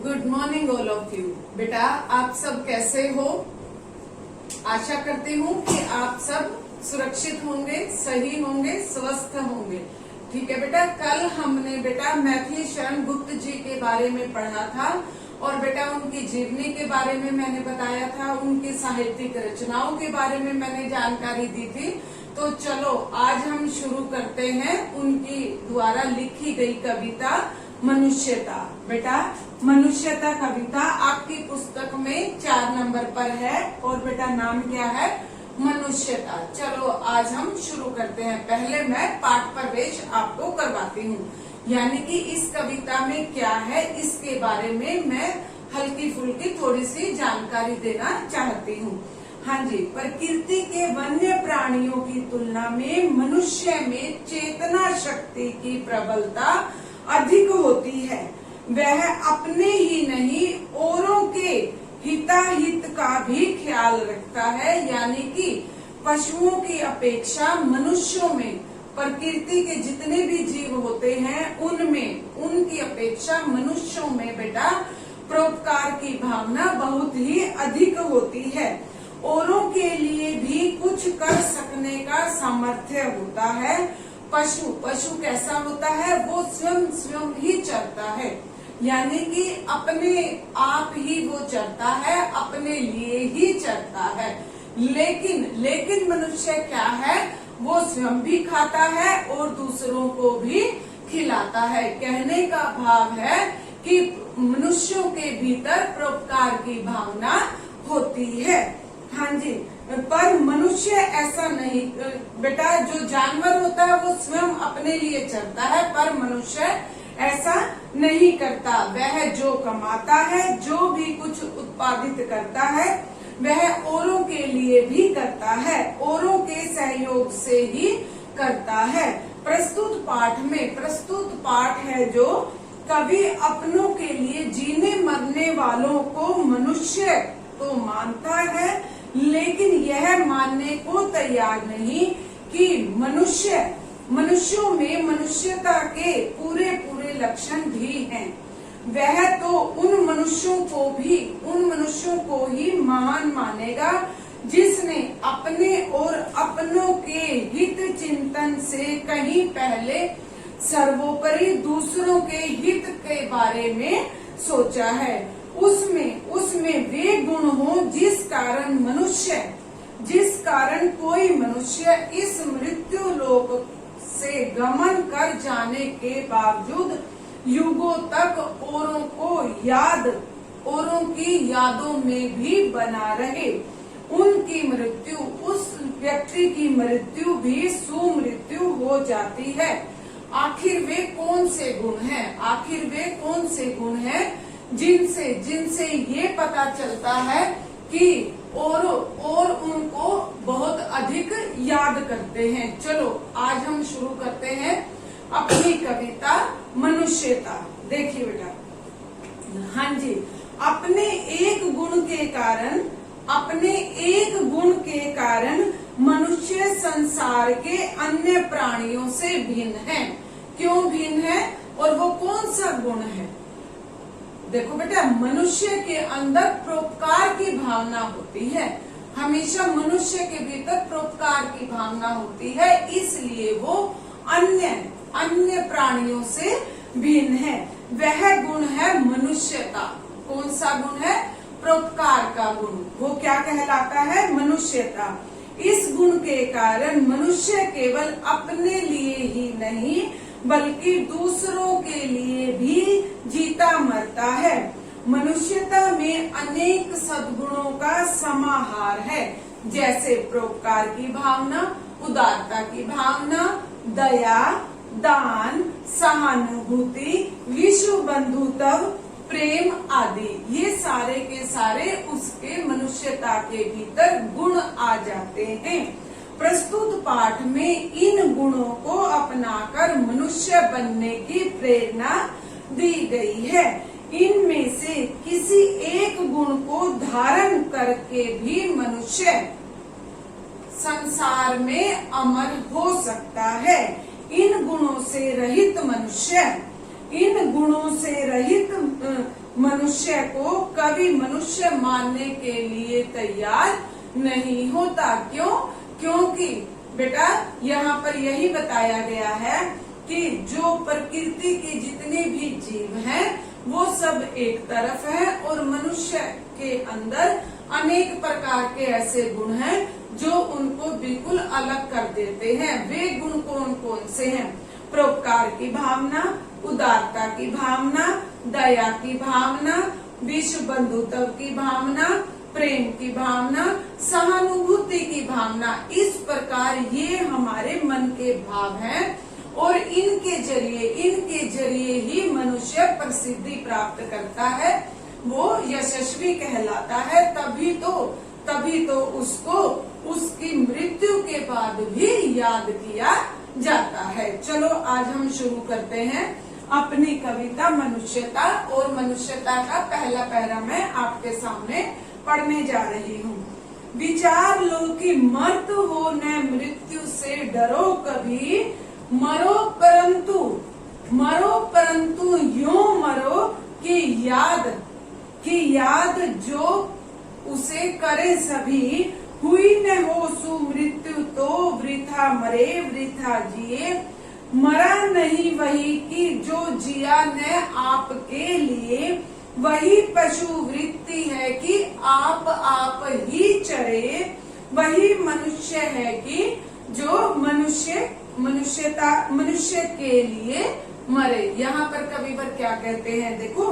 Good morning all of you. बेटा आप सब कैसे हो? आशा करती हूँ कि आप सब सुरक्षित होंगे, सही होंगे, स्वस्थ होंगे। ठीक है बेटा, कल हमने बेटा मैथिली शरण गुप्त जी के बारे में पढ़ा था और बेटा उनकी जीवनी के बारे में मैंने बताया था, उनकी साहित्यिक रचनाओं के बारे में मैंने जानकारी दी थी। तो चलो आज हम शुरू करते हैं उनकी द्वारा लिखी गई कविता मनुष्यता। बेटा मनुष्यता कविता आपकी पुस्तक में 4 नंबर पर है और बेटा नाम क्या है? मनुष्यता। चलो आज हम शुरू करते हैं। पहले मैं पाठ प्रवेश आपको करवाती हूँ, यानी कि इस कविता में क्या है इसके बारे में मैं हल्की फुल्की थोड़ी सी जानकारी देना चाहती हूँ। हाँ जी, प्रकृति के वन्य प्राणियों की तुलना में मनुष्य में चेतना शक्ति की प्रबलता अधिक होती है। वह अपने ही नहीं औरों के हिताहित का भी ख्याल रखता है, यानी कि पशुओं की अपेक्षा मनुष्यों में, प्रकृति के जितने भी जीव होते हैं उनमें, उनकी अपेक्षा मनुष्यों में बेटा परोपकार की भावना बहुत ही अधिक होती है। औरों के लिए भी कुछ कर सकने का सामर्थ्य होता है। पशु कैसा होता है? वो स्वयं ही चरता है, यानी कि अपने आप ही वो चरता है, अपने लिए ही चरता है। लेकिन मनुष्य क्या है? वो स्वयं भी खाता है और दूसरों को भी खिलाता है। कहने का भाव है कि मनुष्यों के भीतर परोपकार की भावना होती है। हाँ जी, पर मनुष्य ऐसा नहीं बेटा। जो जानवर होता है वो स्वयं अपने लिए चरता है, पर मनुष्य ऐसा नहीं करता। वह जो कमाता है, जो भी कुछ उत्पादित करता है, वह औरों के लिए भी करता है, औरों के सहयोग से ही करता है। प्रस्तुत पाठ है जो कवि अपनों के लिए जीने मरने वालों को मनुष्य तो मानता है, लेकिन यह मानने को तैयार नहीं कि मनुष्यों में मनुष्यता के पूरे लक्षण भी हैं। वह तो उन मनुष्यों को ही महान मानेगा जिसने अपने और अपनों के हित चिंतन से कहीं पहले सर्वोपरि दूसरों के हित के बारे में सोचा है। उसमें वे गुण हो जिस कारण कोई मनुष्य इस मृत्यु लोक से गमन कर जाने के बावजूद युगों तक औरों की यादों में भी बना रहे। उनकी मृत्यु, उस व्यक्ति की मृत्यु भी सुमृत्यु हो जाती है। आखिर वे कौन से गुण हैं जिनसे ये पता चलता है कि और उनको बहुत अधिक याद करते हैं। चलो आज हम शुरू करते हैं अपनी कविता मनुष्यता। देखिए बेटा, हाँ जी, अपने एक गुण के कारण मनुष्य संसार के अन्य प्राणियों से भिन्न है। क्यों भिन्न है और वो कौन सा गुण है? देखो बेटा, मनुष्य के अंदर परोपकार की भावना होती है। हमेशा मनुष्य के भीतर परोपकार की भावना होती है, इसलिए वो अन्य प्राणियों से भिन्न है। वह गुण है मनुष्यता। कौन सा गुण है? परोपकार का गुण। वो क्या कहलाता है? मनुष्यता। इस गुण के कारण मनुष्य केवल अपने लिए ही नहीं बल्कि दूसरों के लिए भी जीता मरता है। मनुष्यता में अनेक सद्गुणों का समाहार है, जैसे परोपकार की भावना, उदारता की भावना, दया, दान, सहानुभूति, विश्व बंधुत्व, प्रेम आदि। ये सारे के सारे उसके मनुष्यता के भीतर गुण आ जाते हैं। प्रस्तुत पाठ में इन गुणों को अपनाकर मनुष्य बनने की प्रेरणा दी गई है। इनमें से किसी एक गुण को धारण करके भी मनुष्य संसार में अमर हो सकता है। इन गुणों से रहित मनुष्य को कभी मनुष्य मानने के लिए तैयार नहीं होता। क्यों? क्योंकि बेटा यहाँ पर यही बताया गया है कि जो प्रकृति के जितने भी जीव हैं वो सब एक तरफ है और मनुष्य के अंदर अनेक प्रकार के ऐसे गुण हैं जो उनको बिल्कुल अलग कर देते हैं। वे गुण कौन कौन से हैं? परोपकार की भावना, उदारता की भावना, दया की भावना, विश्व बंधुत्व की भावना, प्रेम की भावना, सहानुभूति की भावना। इस प्रकार ये हमारे मन के भाव हैं और इनके जरिए ही मनुष्य प्रसिद्धि प्राप्त करता है, वो यशस्वी कहलाता है। तभी तो उसको उसकी मृत्यु के बाद भी याद किया जाता है। चलो आज हम शुरू करते हैं अपनी कविता मनुष्यता, और मनुष्यता का पहला पैरा मैं आपके सामने पढ़ने जा रही हूँ। विचार लो कि मर्त हो न मृत्यु से डरो कभी, मरो परंतु यूं मरो कि याद जो उसे करे सभी, हुई न हो सु मृत्यु तो वृथा मरे वृथा जिए, मरा नहीं वही कि जो जिया न आपके लिए, वही पशु वृत्ति है कि आप ही चरे, वही मनुष्य है कि जो मनुष्य के लिए मरे। यहाँ पर कविवर क्या कहते हैं देखो,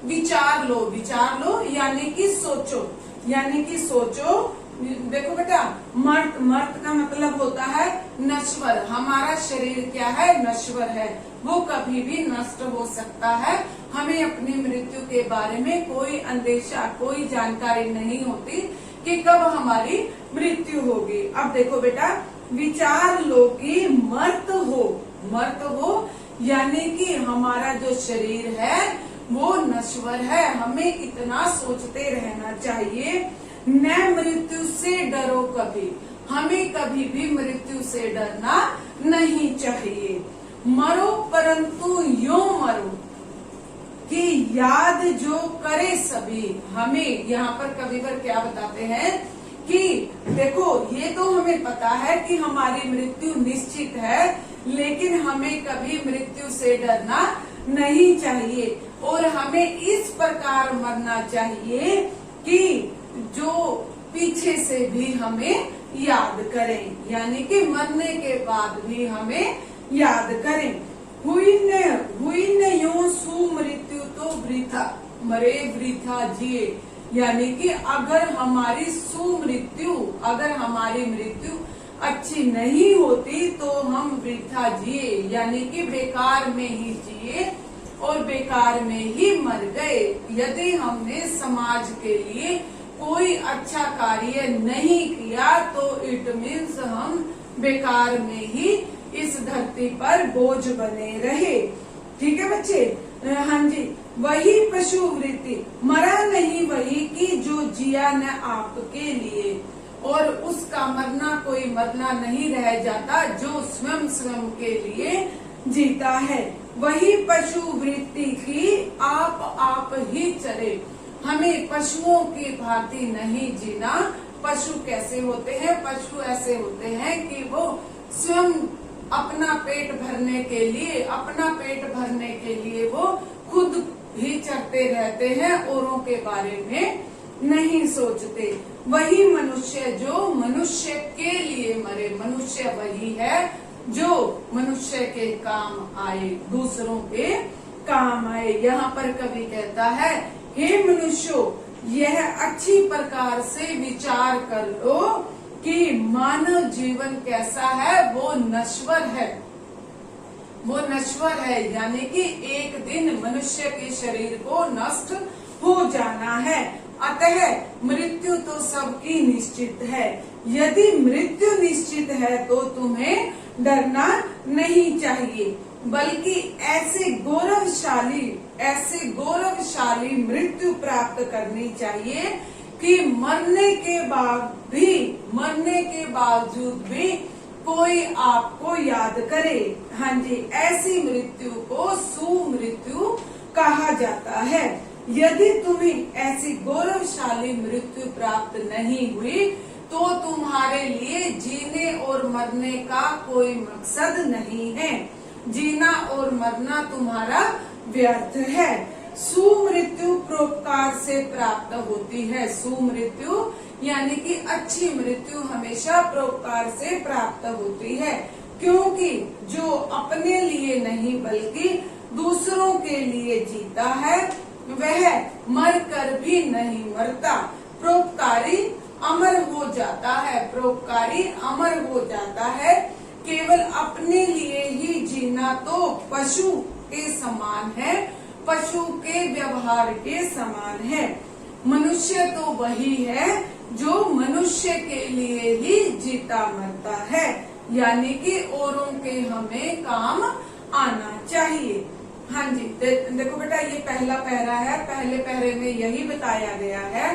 विचार लो यानी कि सोचो। देखो बेटा, मर्त का मतलब होता है नश्वर। हमारा शरीर क्या है? नश्वर है, वो कभी भी नष्ट हो सकता है। हमें अपनी मृत्यु के बारे में कोई अंदेशा, कोई जानकारी नहीं होती कि कब हमारी मृत्यु होगी। अब देखो बेटा, विचार लो कि मर्त हो यानी कि हमारा जो शरीर है वो नश्वर है। हमें इतना सोचते रहना चाहिए, न मृत्यु से डरो कभी, हमें कभी भी मृत्यु से डरना नहीं चाहिए। मरो परंतु यूं मरो कि याद जो करे सभी। हमें यहाँ पर कविवर क्या बताते हैं कि देखो, ये तो हमें पता है कि हमारी मृत्यु निश्चित है, लेकिन हमें कभी मृत्यु से डरना नहीं चाहिए और हमें इस प्रकार मरना चाहिए कि जो पीछे से भी हमें याद करें, यानी कि मरने के बाद भी हमें याद करें। हुई न यूं सु मृत्यु तो वृथा मरे वृथा जिए, यानी कि अगर हमारी मृत्यु अच्छी नहीं होती तो हम वृथा जिए, यानी कि बेकार में ही जिए और बेकार में ही मर गए। यदि हमने समाज के लिए कोई अच्छा कार्य नहीं किया तो इट मीन्स हम बेकार में ही इस धरती पर बोझ बने रहे। ठीक है बच्चे? हाँ जी, वही पशु वृत्ति, मरा नहीं वही कि जो जिया न आपके लिए, और उसका मरना नहीं रह जाता जो स्वयं के लिए जीता है। वही पशु वृत्ति की आप ही चले। हमें पशुओं की भांति नहीं जीना। पशु कैसे होते हैं? पशु ऐसे होते हैं कि वो स्वयं अपना पेट भरने के लिए वो खुद ही चरते रहते हैं, औरों के बारे में नहीं सोचते। वही मनुष्य जो मनुष्य के लिए मरे। मनुष्य वही है जो मनुष्य के काम आए, दूसरों के काम आए। यहाँ पर कवि कहता है, हे मनुष्यों, यह अच्छी प्रकार से विचार कर लो कि मानव जीवन कैसा है, वो नश्वर है, यानी कि एक दिन मनुष्य के शरीर को नष्ट हो जाना है। अतः मृत्यु तो सबकी निश्चित है। यदि मृत्यु निश्चित है तो तुम्हें डरना नहीं चाहिए, बल्कि ऐसे गौरवशाली मृत्यु प्राप्त करनी चाहिए कि मरने के बावजूद भी कोई आपको याद करे। हाँ जी, ऐसी मृत्यु को सुमृत्यु कहा जाता है। यदि तुम्हें ऐसी गौरवशाली मृत्यु प्राप्त नहीं हुई तो तुम्हारे लिए जीने और मरने का कोई मकसद नहीं है। जीना और मरना तुम्हारा व्यर्थ है। सुमृत्यु परोपकार से प्राप्त होती है। सुमृत्यु यानी कि अच्छी मृत्यु हमेशा परोपकार से प्राप्त होती है, क्योंकि जो अपने लिए नहीं बल्कि दूसरों के लिए जीता है वह मर कर भी नहीं मरता। परोपकारी अमर हो जाता है। परोपकारी अमर हो जाता है। केवल अपने लिए ही जीना तो पशु के समान है, पशु के व्यवहार के समान है। मनुष्य तो वही है जो मनुष्य के लिए ही जीता मरता है, यानी कि औरों के हमें काम आना चाहिए। हाँ जी, देखो बेटा, ये पहला पहरा है। पहले पहरे में यही बताया गया है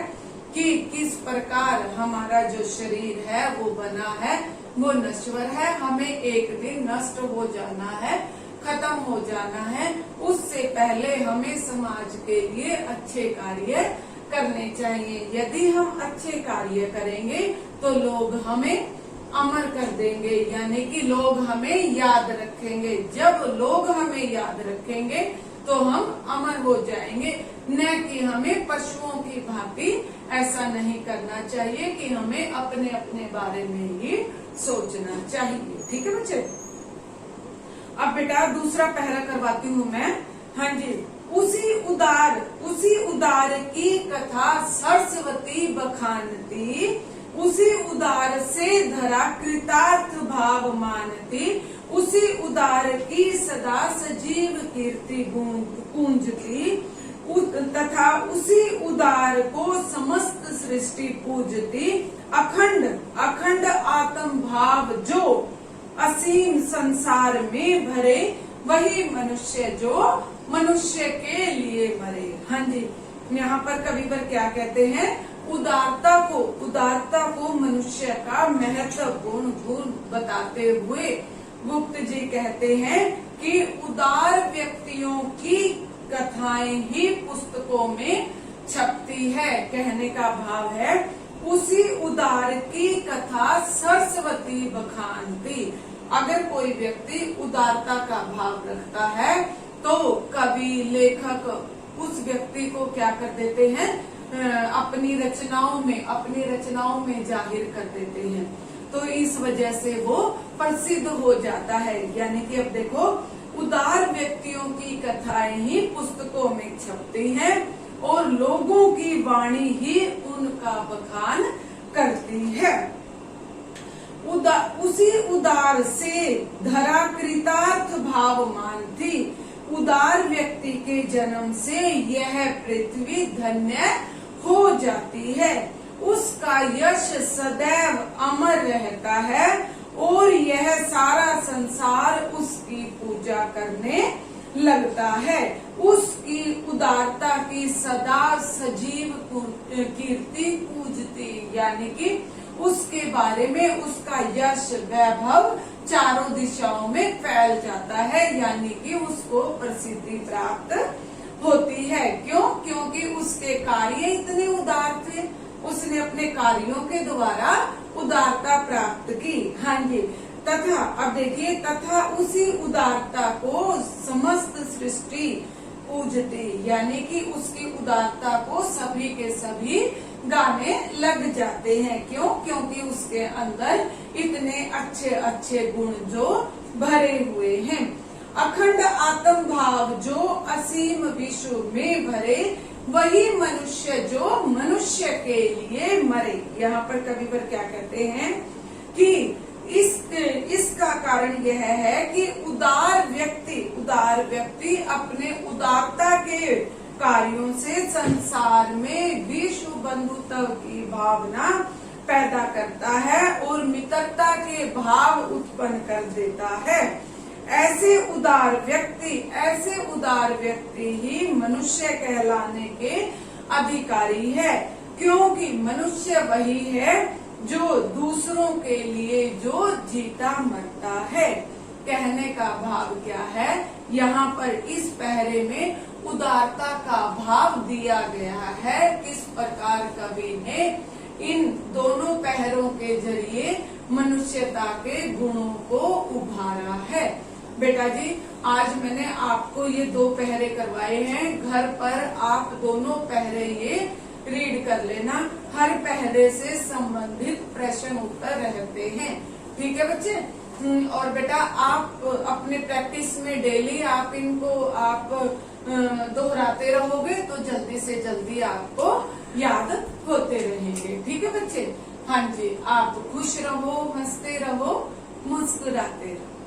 कि किस प्रकार हमारा जो शरीर है वो बना है, वो नश्वर है, हमें एक दिन नष्ट हो जाना है, खत्म हो जाना है। उससे पहले हमें समाज के लिए अच्छे कार्य करने चाहिए। यदि हम अच्छे कार्य करेंगे तो लोग हमें अमर कर देंगे, यानी कि लोग हमें याद रखेंगे। जब लोग हमें याद रखेंगे तो हम अमर हो जाएंगे, न कि हमें पशुओं की भांति ऐसा नहीं करना चाहिए कि हमें अपने अपने बारे में ही सोचना चाहिए। ठीक है बच्चे। अब बेटा दूसरा पहरा करवाती हूँ मैं। हाँ जी, उसी उदार की कथा सरस्वती बखानती, उसी उदार से धरा कृतार्थ भाव मानती, उसी उदार की सदा सजीव कीर्ति गूंजती, तथा उसी उदार को समस्त सृष्टि पूजती। अखंड आत्म भाव जो असीम संसार में भरे, वही मनुष्य जो मनुष्य के लिए मरे। हाँ जी, यहाँ पर कविवर क्या कहते हैं? उदारता को मनुष्य का महत्वपूर्ण गुण बताते हुए गुप्त जी कहते हैं कि उदार व्यक्तियों की कथाएं ही पुस्तकों में छपती है। कहने का भाव है उसी उदार की कथा सरस्वती बखानती। अगर कोई व्यक्ति उदारता का भाव रखता है तो कवि लेखक उस व्यक्ति को क्या कर देते हैं? अपनी रचनाओं में जाहिर कर देते हैं। तो इस वजह से वो प्रसिद्ध हो जाता है। यानी कि अब देखो, उदार व्यक्तियों की कथाएं ही पुस्तकों में छपती हैं और लोगों की वाणी ही उनका बखान करती है। उसी उदार से धरा कृतार्थ भाव मानती। उदार व्यक्ति के जन्म से यह पृथ्वी धन्य हो जाती है। उसका यश सदैव अमर रहता है और यह सारा संसार उसकी पूजा करने लगता है। उसकी उदारता की सदा सजीव कीर्ति पूजती, यानी कि उसके बारे में उसका यश वैभव चारों दिशाओं में फैल जाता है, यानी कि उसको प्रसिद्धि प्राप्त होती है। क्यों? क्योंकि उसके कार्य इतने उदार थे, उसने अपने कार्यों के द्वारा उदारता प्राप्त की। हाँ जी, तथा अब देखिए, तथा उसी उदारता को समस्त सृष्टि पूजती, यानी कि उसकी उदारता को सभी के सभी गाने लग जाते हैं। क्यों? क्योंकि उसके अंदर इतने अच्छे अच्छे गुण जो भरे हुए हैं। अखंड आत्म भाव जो असीम विश्व में भरे, वही मनुष्य जो मनुष्य के लिए मरे। यहाँ पर कविवर क्या कहते हैं कि इसका कारण यह है कि उदार व्यक्ति अपने उदारता के कार्यों से संसार में विश्व बंधुत्व की भावना पैदा करता है और मित्रता के भाव उत्पन्न कर देता है। ऐसे उदार व्यक्ति ही मनुष्य कहलाने के अधिकारी है, क्योंकि मनुष्य वही है जो दूसरों के लिए जो जीता मरता है। कहने का भाव क्या है? यहाँ पर इस पहरे में उदारता का भाव दिया गया है। किस प्रकार कवि ने इन दोनों पहरों के जरिए मनुष्यता के गुणों को उभारा है। बेटा जी, आज मैंने आपको ये 2 पहरे करवाए हैं। घर पर आप दोनों पहरे ये रीड कर लेना। हर पहरे से संबंधित प्रश्न उत्तर रहते हैं। ठीक है बच्चे। और बेटा आप अपने प्रैक्टिस में डेली आप इनको दोहराते रहोगे तो जल्दी से जल्दी आपको याद होते रहेंगे। ठीक है बच्चे। हाँ जी, आप खुश रहो, हंसते रहो, मुस्कुराते रहो।